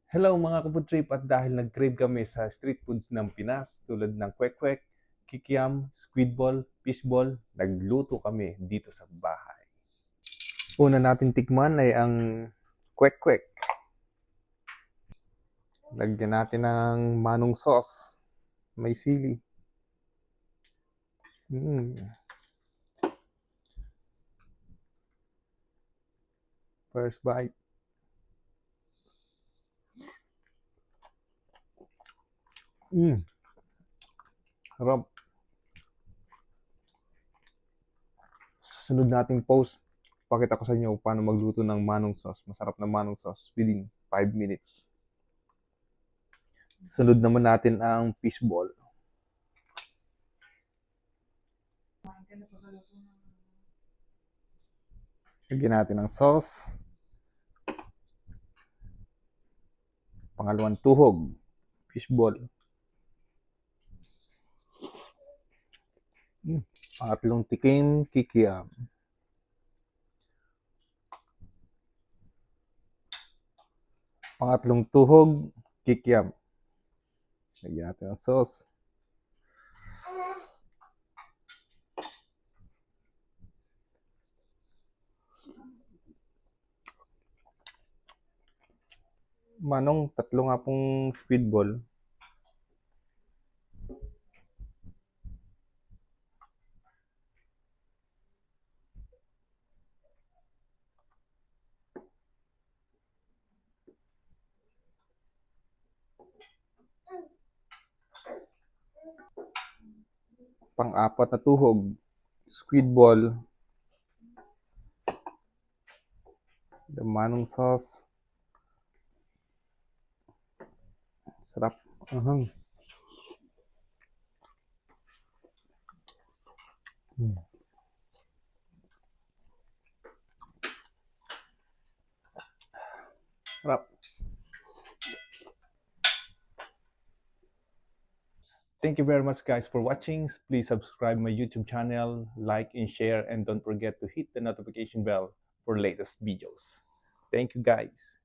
Hello mga kapod trip, at dahil nag-crave kami sa street foods ng Pinas tulad ng kwek-kwek, kikiam, squid ball, fishball, nagluto kami dito sa bahay. Una natin tikman ay ang kwek-kwek. Lagyan natin ng manong sauce. May sili. First bite. Harap. Susunod nating post, pakita ko sa inyo paano magluto ng manong sauce. Masarap na manong sauce within 5 minutes. Sunod naman natin ang fishball. Lagyan natin ng sauce. Pangalawang tuhog, fishball. Pangatlong tikim, kikiam. Pangatlong tuhog, kikiam. Lagyan natin ng sauce. Manong, tatlo nga pong speedball. Pang-apat na tuhog, squid ball. The manong sauce. Sarap. Sarap. Thank you very much guys for watching. Please subscribe my YouTube channel, like and share, and don't forget to hit the notification bell for latest videos. Thank you guys.